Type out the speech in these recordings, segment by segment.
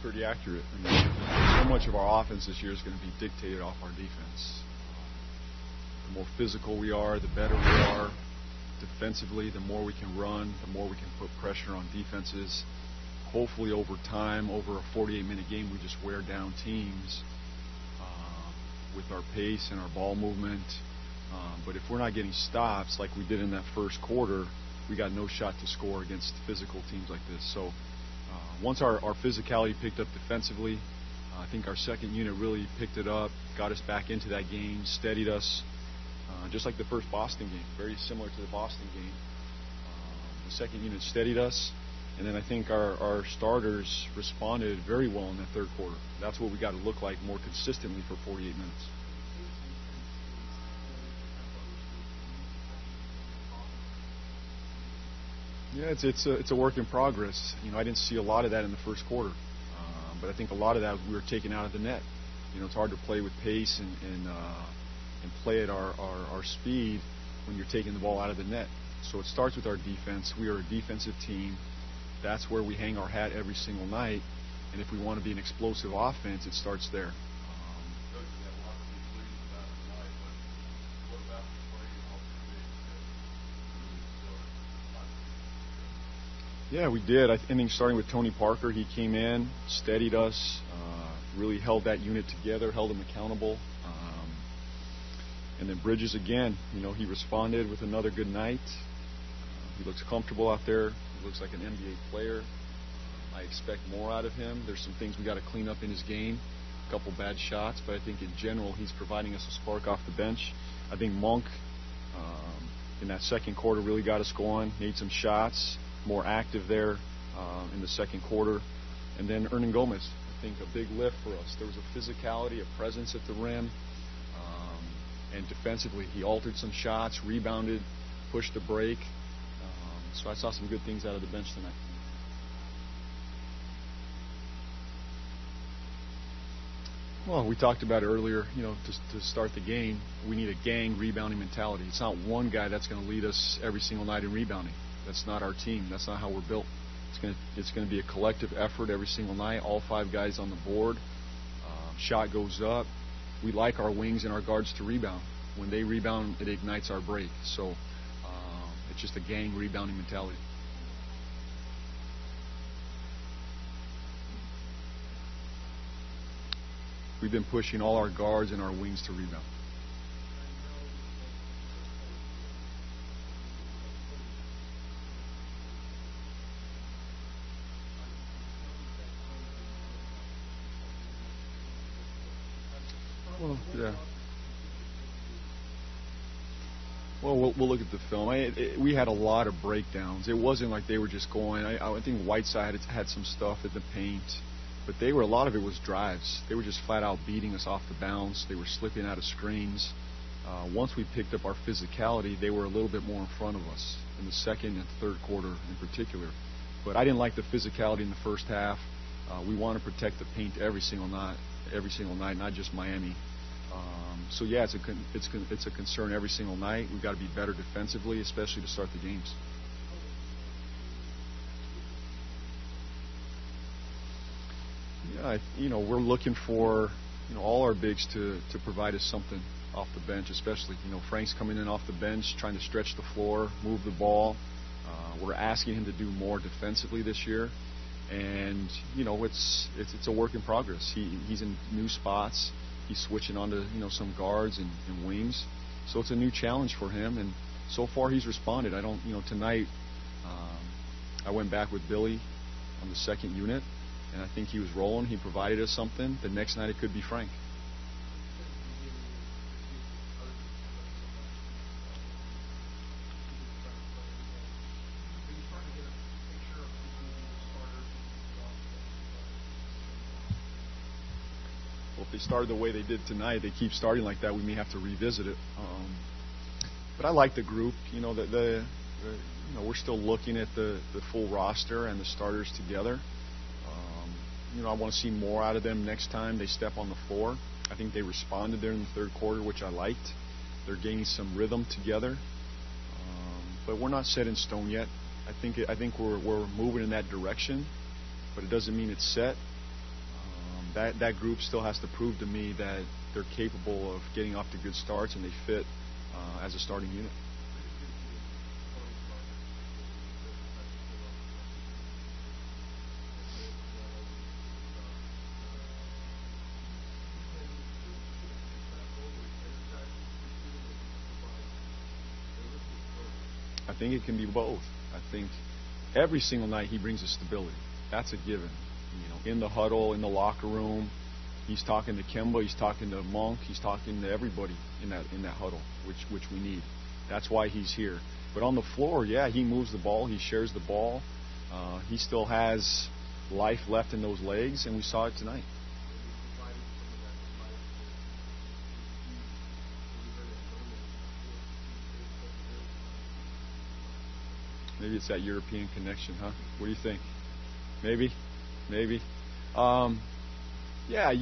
pretty accurate. I mean, so much of our offense this year is going to be dictated off our defense. The more physical we are, the better we are. Defensively, the more we can run, the more we can put pressure on defenses. Hopefully over time, over a 48-minute game, we just wear down teams with our pace and our ball movement. But if we're not getting stops like we did in that first quarter, we got no shot to score against physical teams like this. So once our physicality picked up defensively, I think our second unit really picked it up, got us back into that game, steadied us, just like the first Boston game, very similar to the Boston game. The second unit steadied us, and then I think our starters responded very well in that third quarter. That's what we got to look like more consistently for 48 minutes. Yeah, it's a work in progress. You know, I didn't see a lot of that in the first quarter, but I think a lot of that we were taken out of the net. You know, it's hard to play with pace and play at our speed when you're taking the ball out of the net. So it starts with our defense. We are a defensive team. That's where we hang our hat every single night. And if we want to be an explosive offense, it starts there. Yeah, we did. I think starting with Tony Parker, he came in, steadied us, really held that unit together, held them accountable. And then Bridges again, you know, he responded with another good night. He looks comfortable out there. He looks like an NBA player. I expect more out of him. There's some things we got to clean up in his game. A couple bad shots, but I think in general he's providing us a spark off the bench. I think Monk in that second quarter really got us going, made some shots, more active there in the second quarter. And then Hernangomez, I think a big lift for us. There was a physicality, a presence at the rim. And defensively, he altered some shots, rebounded, pushed the break. So I saw some good things out of the bench tonight. Well, we talked about it earlier. You know, to start the game, we need a gang rebounding mentality. It's not one guy that's going to lead us every single night in rebounding. That's not our team. That's not how we're built. It's going to be a collective effort every single night. All five guys on the board. Shot goes up. We like our wings and our guards to rebound. When they rebound, it ignites our break. So it's just a gang rebounding mentality. We've been pushing all our guards and our wings to rebound. Well, yeah. Well, we'll look at the film. We had a lot of breakdowns. It wasn't like they were just going. I think Whiteside had some stuff at the paint, but a lot of it was drives. They were just flat out beating us off the bounce. They were slipping out of screens. Once we picked up our physicality, they were a little bit more in front of us in the second and third quarter in particular. But I didn't like the physicality in the first half. We want to protect the paint every single night, not just Miami. So yeah, it's a concern every single night. We've got to be better defensively, especially to start the games. Yeah, we're looking for all our bigs to provide us something off the bench, especially Frank's coming in off the bench, trying to stretch the floor, move the ball. We're asking him to do more defensively this year, and it's a work in progress. He's in new spots. He's switching onto some guards and wings, so it's a new challenge for him. And so far he's responded. Tonight I went back with Billy on the second unit, and I think he was rolling. He provided us something. The next night it could be Frank. Well, if they started the way they did tonight, they keep starting like that, we may have to revisit it. But I like the group. We're still looking at the full roster and the starters together. I want to see more out of them next time they step on the floor. I think they responded there in the third quarter, which I liked. They're gaining some rhythm together. But we're not set in stone yet. I think we're moving in that direction, but it doesn't mean it's set. that group still has to prove to me that they're capable of getting off to good starts and they fit as a starting unit. I think it can be both. I think every single night he brings us stability. That's a given. In the huddle, in the locker room, he's talking to Kemba, he's talking to Monk, he's talking to everybody in that huddle, which we need. That's why he's here. But on the floor, yeah, he moves the ball, he shares the ball. He still has life left in those legs, and we saw it tonight. Maybe it's that European connection, huh? What do you think? Maybe. Yeah,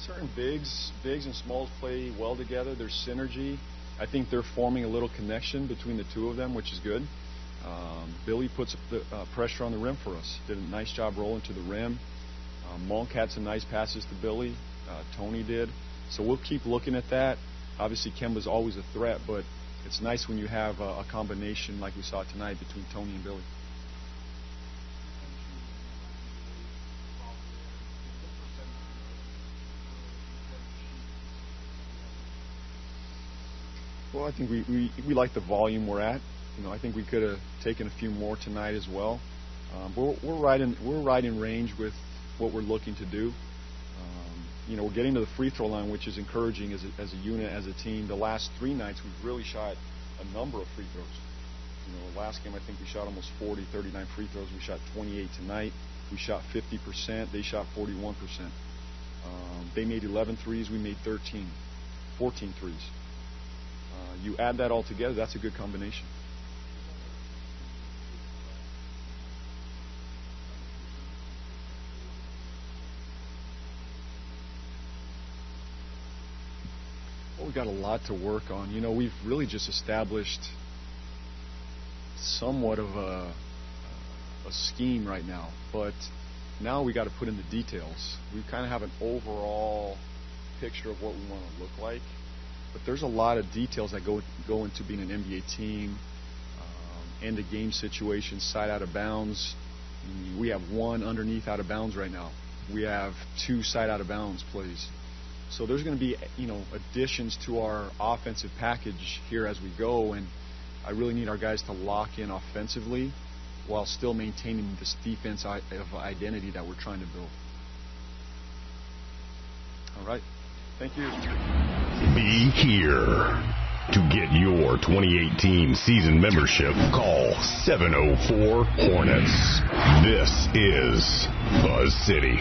certain bigs and smalls play well together. There's synergy. I think they're forming a little connection between the two of them, which is good. Billy puts pressure on the rim for us. Did a nice job rolling to the rim. Monk had some nice passes to Billy. Tony did. So we'll keep looking at that. Obviously, Kemba's always a threat, but it's nice when you have a combination like we saw tonight between Tony and Billy. Well, I think we like the volume we're at. I think we could have taken a few more tonight as well. But we're right in range with what we're looking to do. We're getting to the free throw line, which is encouraging as a unit, as a team. The last 3 nights, we've really shot a number of free throws. Last game, I think we shot almost 39 free throws. We shot 28 tonight. We shot 50%. They shot 41%. They made 11 threes. We made 14 threes. You add that all together, that's a good combination. Well, we've got a lot to work on. We've really just established somewhat of a scheme right now, but now we got to put in the details. We kind of have an overall picture of what we want to look like, but there's a lot of details that go into being an NBA team. End of game situations, side out of bounds. We have 1 underneath out of bounds right now. We have 2 side out of bounds plays. So there's going to be additions to our offensive package here as we go, and I really need our guys to lock in offensively while still maintaining this defense of identity that we're trying to build. All right. Thank you. Be here. To get your 2018 season membership, call 704 Hornets. This is Buzz City.